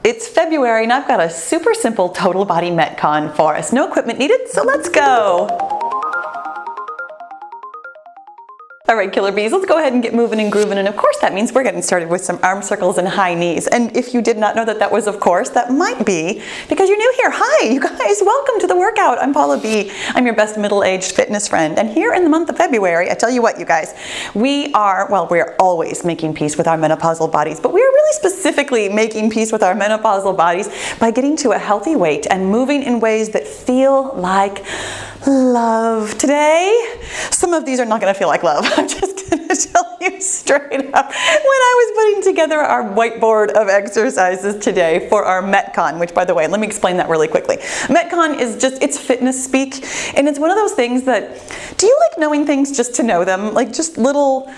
It's February and I've got a super simple total body metcon for us. No equipment needed, so let's go. All right, killer bees, let's go ahead and get moving and grooving. And of course, that means we're getting started with some arm circles and high knees. And if you did not know that that was of course, that might be because you're new here. Hi, you guys, welcome to the workout. I'm Paula B. I'm your best middle-aged fitness friend. And here in the month of February, I tell you what, you guys, we're always making peace with our menopausal bodies, but we're really specifically making peace with our menopausal bodies by getting to a healthy weight and moving in ways that feel like love. Today, some of these are not going to feel like love. I'm just going to tell you straight up. When I was putting together our whiteboard of exercises today for our Metcon, which by the way, let me explain that really quickly. Metcon is just, it's fitness speak, and it's one of those things that, do you like knowing things just to know them? Like just little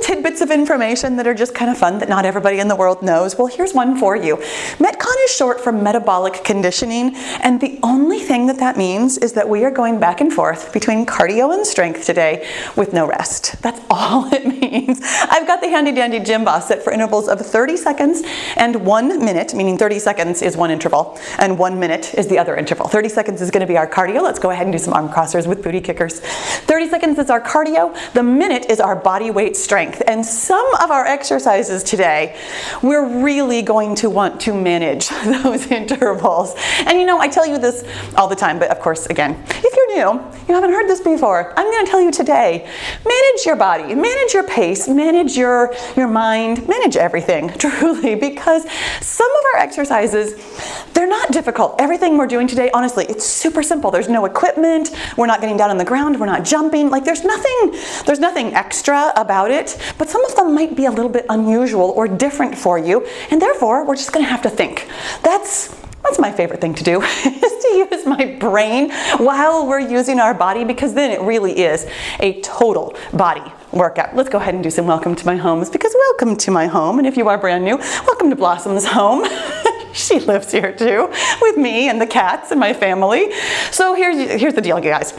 tidbits of information that are just kind of fun that not everybody in the world knows? Well, here's one for you. Metcon is short for metabolic conditioning, and the only thing that means is that we are going back and forth between cardio and strength today with no rest. That's all it means. I've got the handy dandy gym boss set for intervals of 30 seconds and 1 minute, meaning 30 seconds is one interval and 1 minute is the other interval. 30 seconds is going to be our cardio. Let's go ahead and do some arm crossers with booty kickers. 30 seconds is our cardio. The minute is our body weight strength. And some of our exercises today, we're really going to want to manage those intervals. And you know, I tell you this all the time, but of course, again, if you're new, you haven't heard this before, I'm going to tell you today, manage your body, manage your pace, manage your mind, manage everything, truly, because some of our exercises, they're not difficult. Everything we're doing today, honestly, it's super simple. There's no equipment, we're not getting down on the ground, we're not jumping, like there's nothing extra about it, but some of them might be a little bit unusual or different for you, and therefore, we're just going to have to think. That's my favorite thing to do, is to use my brain while we're using our body, because then it really is a total body workout. Let's go ahead and do some welcome to my homes, because welcome to my home, and if you are brand new, welcome to Blossom's home. She lives here too, with me and the cats and my family. So here's the deal, you guys.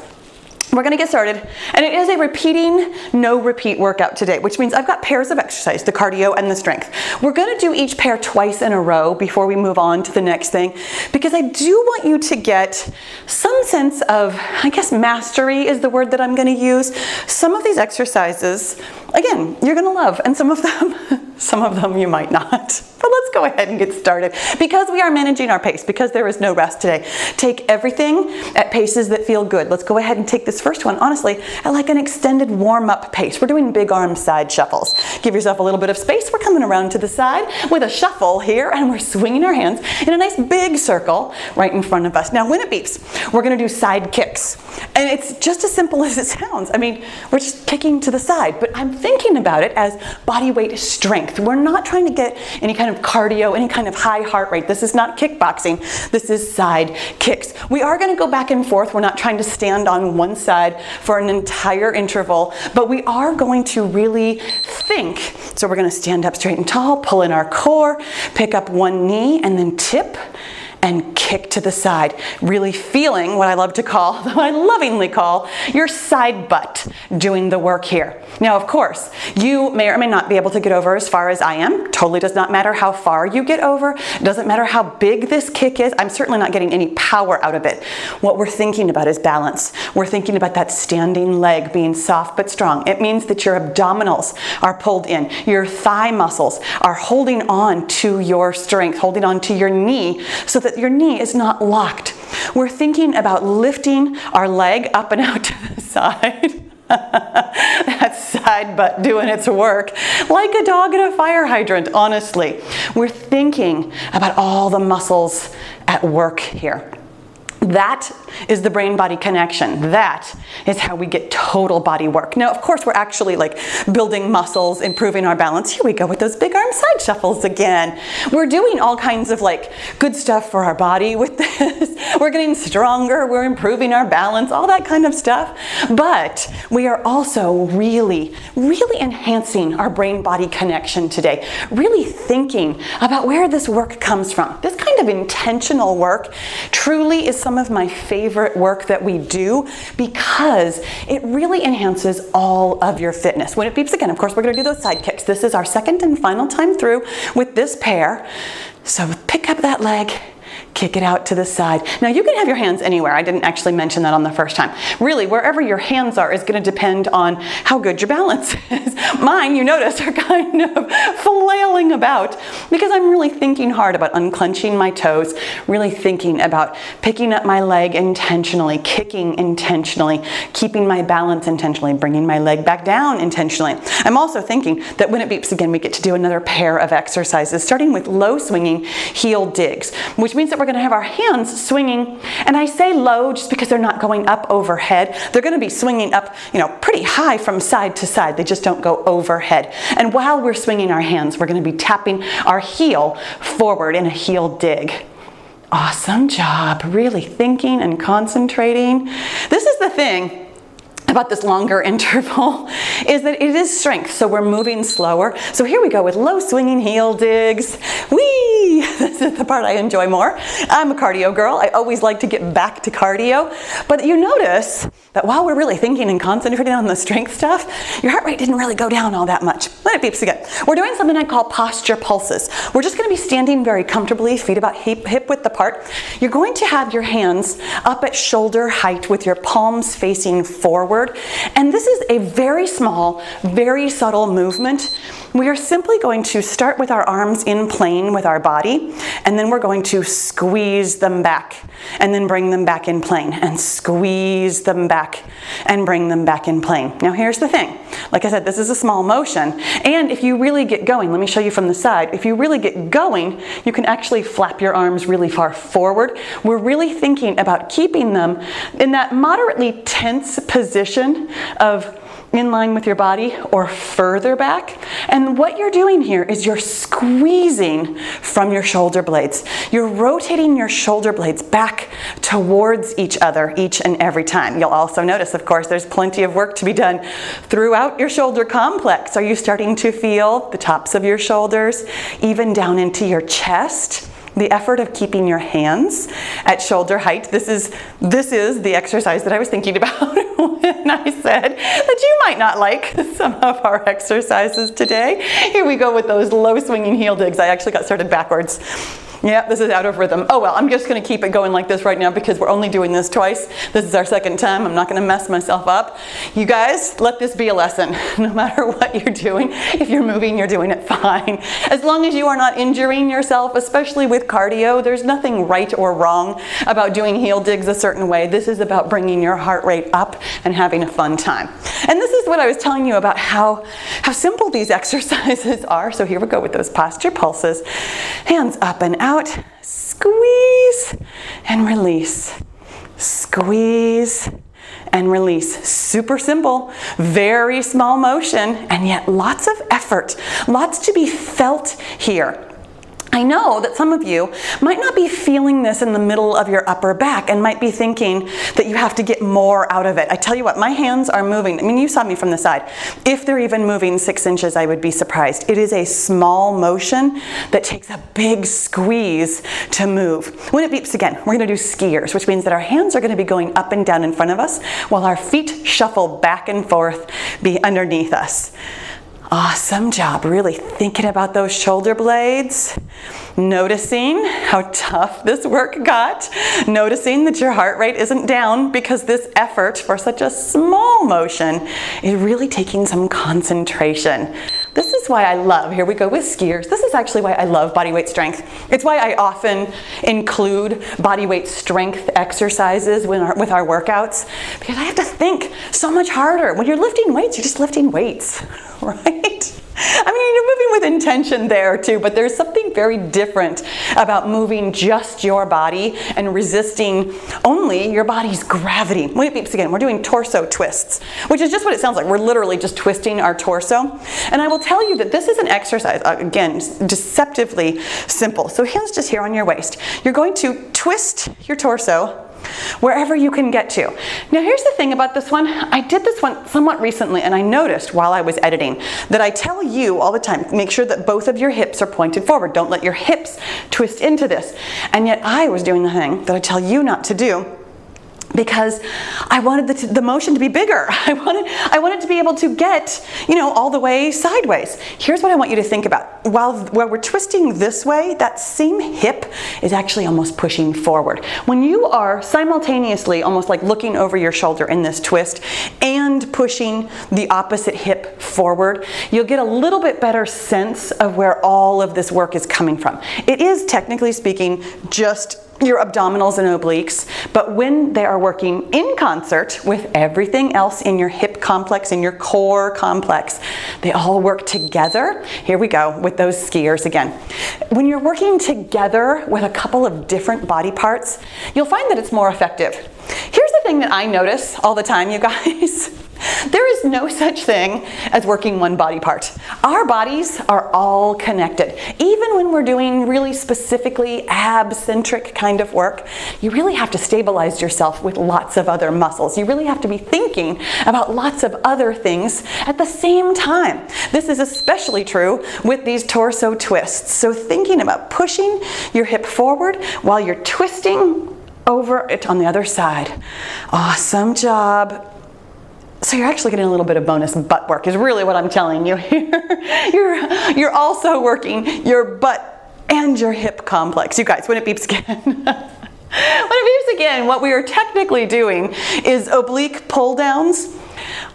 We're going to get started, and it is a repeating, no repeat workout today, which means I've got pairs of exercise, the cardio and the strength. We're going to do each pair twice in a row before we move on to the next thing, because I do want you to get some sense of, I guess mastery is the word that I'm going to use. Some of these exercises, again, you're going to love, and some of them you might not. But let's go ahead and get started. Because we are managing our pace, because there is no rest today, take everything at paces that feel good. Let's go ahead and take this first one, honestly, at like an extended warm-up pace. We're doing big arm side shuffles. Give yourself a little bit of space. We're coming around to the side with a shuffle here, and we're swinging our hands in a nice big circle right in front of us. Now, when it beeps, we're going to do side kicks. And it's just as simple as it sounds. I mean, we're just kicking to the side, but I'm thinking about it as body weight strength. We're not trying to get any kind of cardio, any kind of high heart rate. This is not kickboxing. This is side kicks. We are going to go back and forth. We're not trying to stand on one side for an entire interval, but we are going to really think. So we're going to stand up straight and tall, pull in our core, pick up one knee, and then tip and kick to the side, really feeling what I love to call, though I lovingly call, your side butt doing the work here. Now, of course, you may or may not be able to get over as far as I am. Totally does not matter how far you get over. It doesn't matter how big this kick is. I'm certainly not getting any power out of it. What we're thinking about is balance. We're thinking about that standing leg being soft but strong. It means that your abdominals are pulled in. Your thigh muscles are holding on to your strength, holding on to your knee so that your knee is not locked. We're thinking about lifting our leg up and out to the side. That side butt doing its work like a dog at a fire hydrant, honestly. We're thinking about all the muscles at work here. That is the brain-body connection. That is how we get total body work. Now, of course, we're actually like building muscles, improving our balance. Here we go with those big arm side shuffles again. We're doing all kinds of like good stuff for our body with this. We're getting stronger. We're improving our balance, all that kind of stuff. But we are also really, really enhancing our brain-body connection today. Really thinking about where this work comes from. This kind of intentional work truly is some of my favorite work that we do because it really enhances all of your fitness. When it beeps again, of course, we're going to do those side kicks. This is our second and final time through with this pair. So pick up that leg, kick it out to the side. Now you can have your hands anywhere. I didn't actually mention that on the first time. Really, wherever your hands are is going to depend on how good your balance is. Mine, you notice, are kind of flailing about because I'm really thinking hard about unclenching my toes, really thinking about picking up my leg intentionally, kicking intentionally, keeping my balance intentionally, bringing my leg back down intentionally. I'm also thinking that when it beeps again, we get to do another pair of exercises, starting with low swinging heel digs, which means that we're going to have our hands swinging, and I say low just because they're not going up overhead. They're going to be swinging up, pretty high from side to side. They just don't go overhead. And while we're swinging our hands, we're going to be tapping our heel forward in a heel dig. Awesome job. Really thinking and concentrating. This is the thing about this longer interval, is that it is strength, so we're moving slower. So here we go with low swinging heel digs. Whee! This is the part I enjoy more. I'm a cardio girl. I always like to get back to cardio, but you notice that while we're really thinking and concentrating on the strength stuff, your heart rate didn't really go down all that much. Let it beeps again. We're doing something I call posture pulses. We're just going to be standing very comfortably, feet about hip width apart. You're going to have your hands up at shoulder height with your palms facing forward. And this is a very small, very subtle movement. We are simply going to start with our arms in plane with our body, and then we're going to squeeze them back, and then bring them back in plane, and squeeze them back, and bring them back in plane. Now here's the thing. Like I said, this is a small motion, and if you really get going, let me show you from the side, if you really get going, you can actually flap your arms really far forward. We're really thinking about keeping them in that moderately tense position of in line with your body or further back. And what you're doing here is you're squeezing from your shoulder blades. You're rotating your shoulder blades back towards each other each and every time. You'll also notice, of course, there's plenty of work to be done throughout your shoulder complex. Are you starting to feel the tops of your shoulders, even down into your chest? The effort of keeping your hands at shoulder height. This is the exercise that I was thinking about when I said that you might not like some of our exercises today. Here we go with those low swinging heel digs. I actually got started backwards. Yeah, this is out of rhythm. Oh well, I'm just going to keep it going like this right now because we're only doing this twice. This is our second time. I'm not going to mess myself up. You guys, let this be a lesson. No matter what you're doing, if you're moving, you're doing it fine. As long as you are not injuring yourself, especially with cardio, there's nothing right or wrong about doing heel digs a certain way. This is about bringing your heart rate up and having a fun time. And this is what I was telling you about how simple these exercises are. So here we go with those posture pulses. Hands up and out. Squeeze and release. Squeeze and release. Super simple, very small motion, and yet lots of effort, lots to be felt here. I know that some of you might not be feeling this in the middle of your upper back and might be thinking that you have to get more out of it. I tell you what, my hands are moving. I mean, you saw me from the side. If they're even moving 6 inches, I would be surprised. It is a small motion that takes a big squeeze to move. When it beeps again, we're going to do skiers, which means that our hands are going to be going up and down in front of us while our feet shuffle back and forth be underneath us. Awesome job, really thinking about those shoulder blades, noticing how tough this work got, noticing that your heart rate isn't down because this effort for such a small motion is really taking some concentration. This is why I love, here we go with skiers, this is actually why I love body weight strength. It's why I often include body weight strength exercises with our workouts, because I have to think so much harder. When you're lifting weights, you're just lifting weights, right? I mean, you're moving with intention there too, but there's something very different about moving just your body and resisting only your body's gravity. When it beeps again, we're doing torso twists, which is just what it sounds like. We're literally just twisting our torso. And I will tell you that this is an exercise, again, deceptively simple. So hands just here on your waist. You're going to twist your torso wherever you can get to. Now here's the thing about this one. I did this one somewhat recently, and I noticed while I was editing that I tell you all the time, make sure that both of your hips are pointed forward. Don't let your hips twist into this. And yet I was doing the thing that I tell you not to do, because I wanted the motion to be bigger. I wanted to be able to get, all the way sideways. Here's what I want you to think about. While we're twisting this way, that same hip is actually almost pushing forward. When you are simultaneously almost like looking over your shoulder in this twist and pushing the opposite hip forward, you'll get a little bit better sense of where all of this work is coming from. It is, technically speaking, just your abdominals and obliques, but when they are working in concert with everything else in your hip complex, in your core complex, they all work together. Here we go with those skiers again. When you're working together with a couple of different body parts, you'll find that it's more effective. Here's the thing that I notice all the time, you guys. There is no such thing as working one body part. Our bodies are all connected. Even when we're doing really specifically ab-centric kind of work, you really have to stabilize yourself with lots of other muscles. You really have to be thinking about lots of other things at the same time. This is especially true with these torso twists. So thinking about pushing your hip forward while you're twisting over it on the other side. Awesome job. So you're actually getting a little bit of bonus butt work is really what I'm telling you here. You're also working your butt and your hip complex. You guys, when it beeps again. When it beeps again, what we are technically doing is oblique pull downs.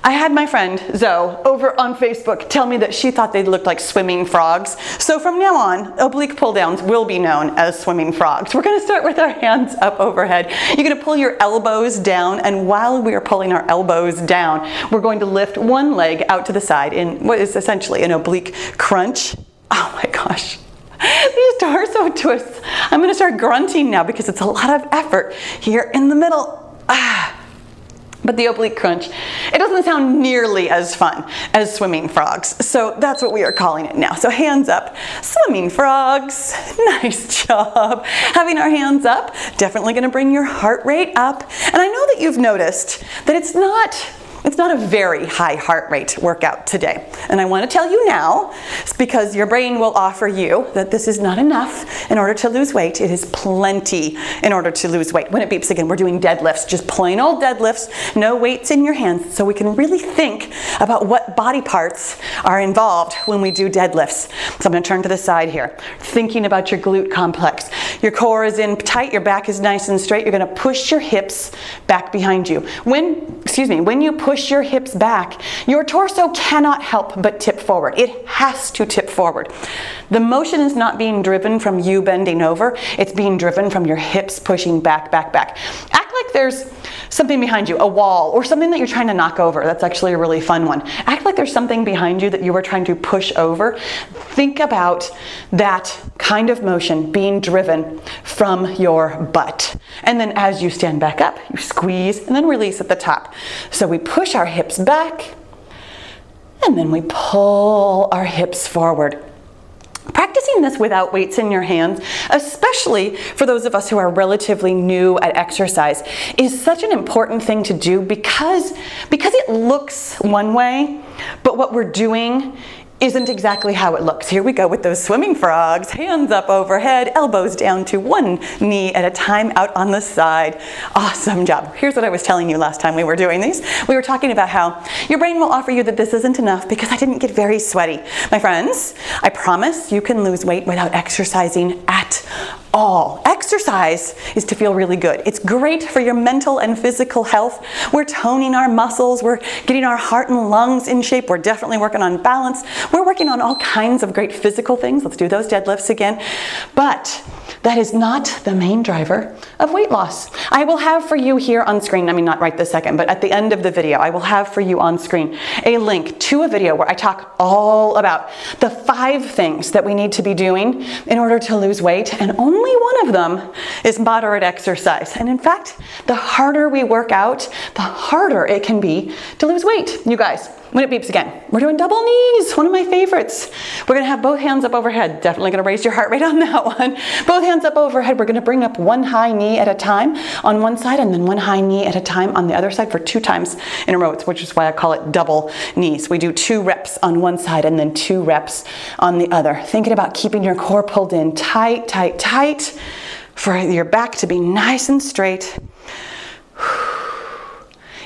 I had my friend Zoe over on Facebook tell me that she thought they looked like swimming frogs. So from now on, oblique pull downs will be known as swimming frogs. We're going to start with our hands up overhead. You're going to pull your elbows down, and while we are pulling our elbows down, we're going to lift one leg out to the side in what is essentially an oblique crunch. Oh my gosh. These torso twists. I'm going to start grunting now because it's a lot of effort here in the middle. But the oblique crunch, it doesn't sound nearly as fun as swimming frogs. So that's what we are calling it now. So hands up, swimming frogs. Nice job. Having our hands up, definitely going to bring your heart rate up. And I know that you've noticed that it's not a very high heart rate workout today. And I want to tell you now, because your brain will offer you that this is not enough in order to lose weight. It is plenty in order to lose weight. When it beeps again, we're doing deadlifts, just plain old deadlifts, no weights in your hands, so we can really think about what body parts are involved when we do deadlifts. So I'm going to turn to the side here, thinking about your glute complex. Your core is in tight, your back is nice and straight. You're going to push your hips back behind you. When you push your hips back, your torso cannot help but tip forward. It has to tip forward. The motion is not being driven from you bending over. It's being driven from your hips pushing back, back, back. Act like there's something behind you, a wall, or something that you're trying to knock over. That's actually a really fun one. Act like there's something behind you that you are trying to push over. Think about that kind of motion being driven from your butt. And then as you stand back up, you squeeze and then release at the top. So we push our hips back and then we pull our hips forward. Practicing this without weights in your hands, especially for those of us who are relatively new at exercise, is such an important thing to do because it looks one way, but what we're doing isn't exactly how it looks. Here we go with those swimming frogs. Hands up overhead, elbows down to one knee at a time out on the side. Awesome job. Here's what I was telling you last time we were doing these. We were talking about how your brain will offer you that this isn't enough because I didn't get very sweaty. My friends, I promise you can lose weight without exercising at all. Exercise is to feel really good. It's great for your mental and physical health. We're toning our muscles. We're getting our heart and lungs in shape. We're definitely working on balance. We're working on all kinds of great physical things. Let's do those deadlifts again. But that is not the main driver of weight loss. I will have for you here on screen, I mean not right this second, but at the end of the video, I will have for you on screen a link to a video where I talk all about the 5 things that we need to be doing in order to lose weight, and only one of them is moderate exercise. And in fact, the harder we work out, the harder it can be to lose weight. You guys, when it beeps again, we're doing double knees, one of my favorites. We're gonna have both hands up overhead. Definitely gonna raise your heart rate on that one. Both hands up overhead. We're gonna bring up one high knee at a time on one side and then one high knee at a time on the other side for 2 times in a row, which is why I call it double knees. We do 2 reps on one side and then 2 reps on the other. Thinking about keeping your core pulled in tight, tight, tight for your back to be nice and straight.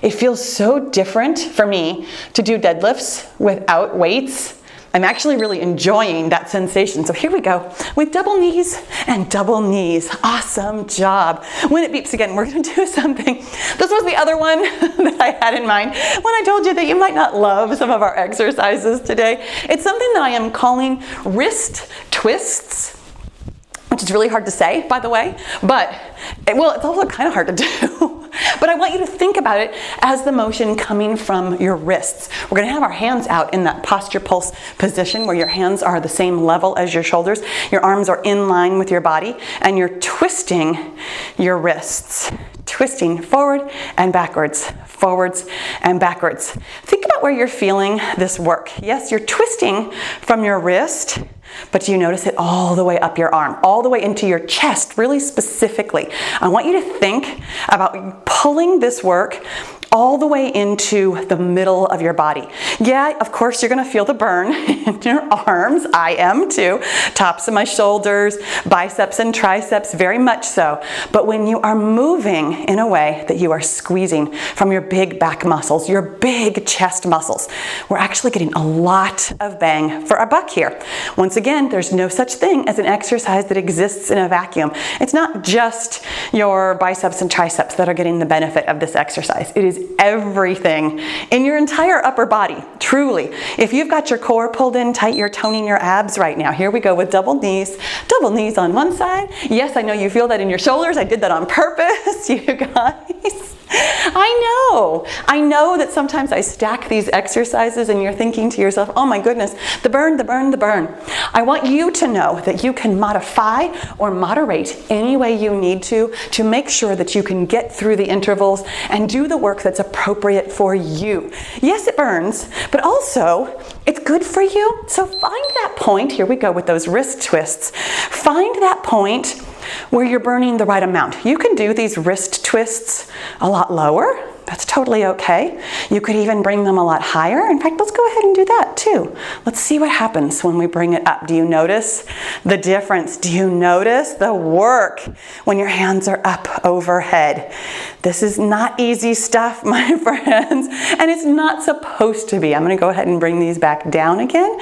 It feels so different for me to do deadlifts without weights. I'm actually really enjoying that sensation. So here we go with double knees and double knees. Awesome job. When it beeps again, we're going to do something. This was the other one that I had in mind when I told you that you might not love some of our exercises today. It's something that I am calling wrist twists, which is really hard to say, by the way, but it's also kind of hard to do. But I want you to think about it as the motion coming from your wrists. We're going to have our hands out in that posture pulse position where your hands are the same level as your shoulders. Your arms are in line with your body, and you're twisting your wrists. Twisting forward and backwards, forwards and backwards. Think about where you're feeling this work. Yes, you're twisting from your wrist, but do you notice it all the way up your arm, all the way into your chest, really specifically? I want you to think about pulling this work all the way into the middle of your body. Yeah, of course, you're gonna feel the burn in your arms. I am too. Tops of my shoulders, biceps and triceps, very much so. But when you are moving in a way that you are squeezing from your big back muscles, your big chest muscles, we're actually getting a lot of bang for our buck here. Once again, there's no such thing as an exercise that exists in a vacuum. It's not just your biceps and triceps that are getting the benefit of this exercise. It is everything in your entire upper body, truly. If you've got your core pulled in tight, you're toning your abs right now. Here we go with double knees on one side. Yes, I know you feel that in your shoulders. I did that on purpose, you guys. I know that sometimes I stack these exercises and you're thinking to yourself, oh my goodness, the burn, the burn, the burn. I want you to know that you can modify or moderate any way you need to make sure that you can get through the intervals and do the work that's appropriate for you. Yes, it burns, but also it's good for you. So find that point. Here we go with those wrist twists. Find that point where you're burning the right amount. You can do these wrist twists a lot lower. That's totally okay. You could even bring them a lot higher. In fact, let's go ahead and do that too. Let's see what happens when we bring it up. Do you notice the difference? Do you notice the work when your hands are up overhead? This is not easy stuff, my friends, and it's not supposed to be. I'm going to go ahead and bring these back down again,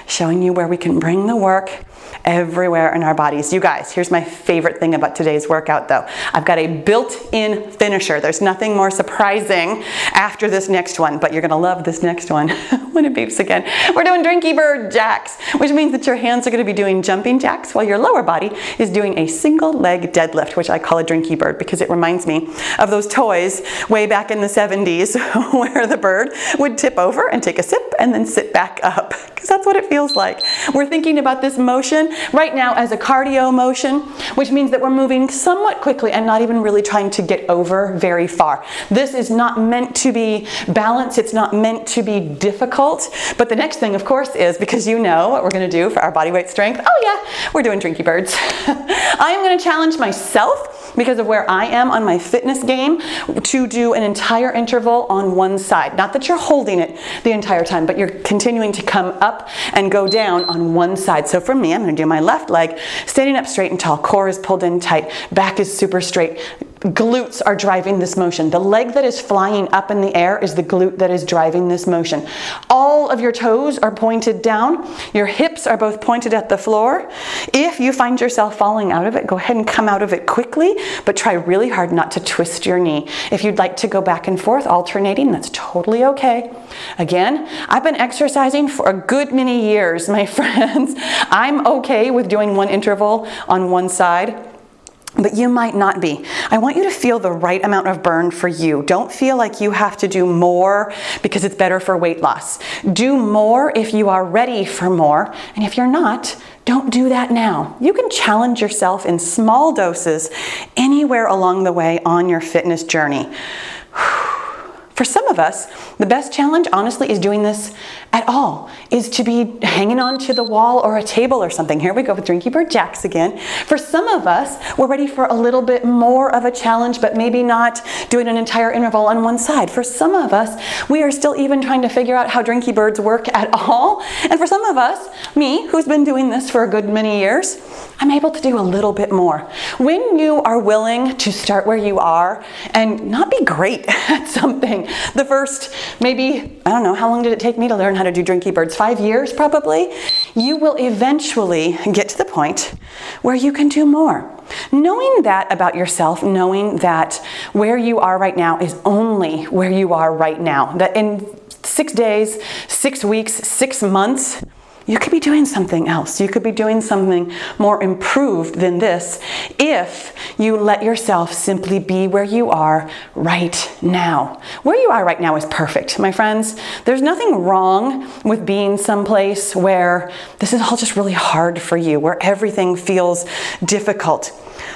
showing you where we can bring the work everywhere in our bodies. You guys, here's my favorite thing about today's workout though. I've got a built-in finisher. There's nothing more surprising after this next one, but you're gonna love this next one when it beeps again. We're doing Drinky bird jacks, which means that your hands are gonna be doing jumping jacks while your lower body is doing a single leg deadlift, which I call a Drinky bird because it reminds me of those toys way back in the 70s where the bird would tip over and take a sip and then sit back up, because that's what it feels like. We're thinking about this motion right now as a cardio motion, which means that we're moving somewhat quickly and not even really trying to get over very far. This is not meant to be balanced. It's not meant to be difficult. But the next thing, of course, is, because you know what we're going to do for our body weight strength. Oh yeah, we're doing Drinky birds. I am going to challenge myself, because of where I am on my fitness game, to do an entire interval on one side. Not that you're holding it the entire time, but you're continuing to come up and go down on one side. So for me, I'm going to do my left leg, standing up straight and tall, core is pulled in tight, back is super straight, glutes are driving this motion. The leg that is flying up in the air is the glute that is driving this motion. All of your toes are pointed down. Your hips are both pointed at the floor. If you find yourself falling out of it, go ahead and come out of it quickly, but try really hard not to twist your knee. If you'd like to go back and forth, alternating, that's totally okay. Again, I've been exercising for a good many years, my friends. I'm okay with doing one interval on one side, but you might not be. I want you to feel the right amount of burn for you. Don't feel like you have to do more because it's better for weight loss. Do more if you are ready for more, and if you're not, don't do that now. You can challenge yourself in small doses anywhere along the way on your fitness journey. For some of us, the best challenge, honestly, is doing this at all, is to be hanging on to the wall or a table or something. Here we go with Drinky Bird Jacks again. For some of us, we're ready for a little bit more of a challenge, but maybe not doing an entire interval on one side. For some of us, we are still even trying to figure out how Drinky Birds work at all. And for some of us, me, who's been doing this for a good many years, I'm able to do a little bit more. When you are willing to start where you are and not be great at something, The first, maybe, I don't know, how long did it take me to learn how to do Drinky birds? 5 years probably. You will eventually get to the point where you can do more. Knowing that about yourself, knowing that where you are right now is only where you are right now, that in 6 days, 6 weeks, 6 months, you could be doing something else. You could be doing something more improved than this if you let yourself simply be where you are right now. Where you are right now is perfect, my friends. There's nothing wrong with being someplace where this is all just really hard for you, where everything feels difficult.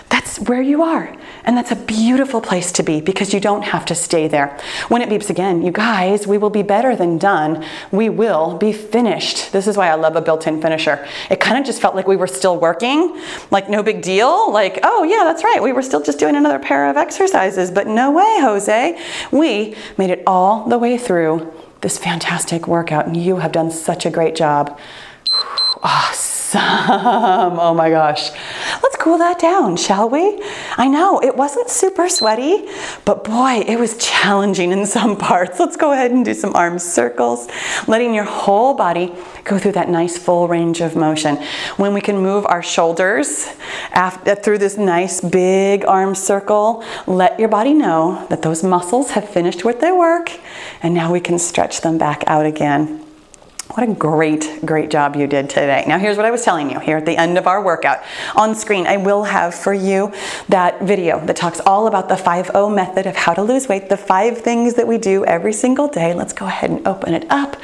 That's where you are. And that's a beautiful place to be because you don't have to stay there. When it beeps again, you guys, we will be better than done. We will be finished. This is why I love a built-in finisher. It kind of just felt like we were still working, like no big deal. Like, oh yeah, that's right. We were still just doing another pair of exercises, but no way, Jose. We made it all the way through this fantastic workout and you have done such a great job. Awesome. Oh my gosh. Let's cool that down, shall we? I know it wasn't super sweaty, but boy, it was challenging in some parts. Let's go ahead and do some arm circles, letting your whole body go through that nice full range of motion. When we can move our shoulders through this nice big arm circle, let your body know that those muscles have finished with their work and now we can stretch them back out again. What a great, great job you did today. Now here's what I was telling you here at the end of our workout. On screen, I will have for you that video that talks all about the 5-0 method of how to lose weight, the 5 things that we do every single day. Let's go ahead and open it up.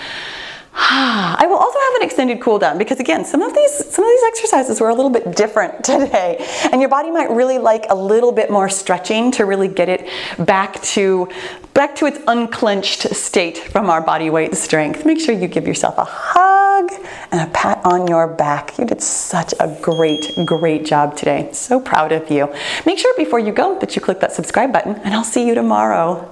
I will also have an extended cool down because again, some of these exercises were a little bit different today and your body might really like a little bit more stretching to really get it back to its unclenched state from our body weight strength. Make sure you give yourself a hug and a pat on your back. You did such a great, great job today. So proud of you. Make sure before you go that you click that subscribe button and I'll see you tomorrow.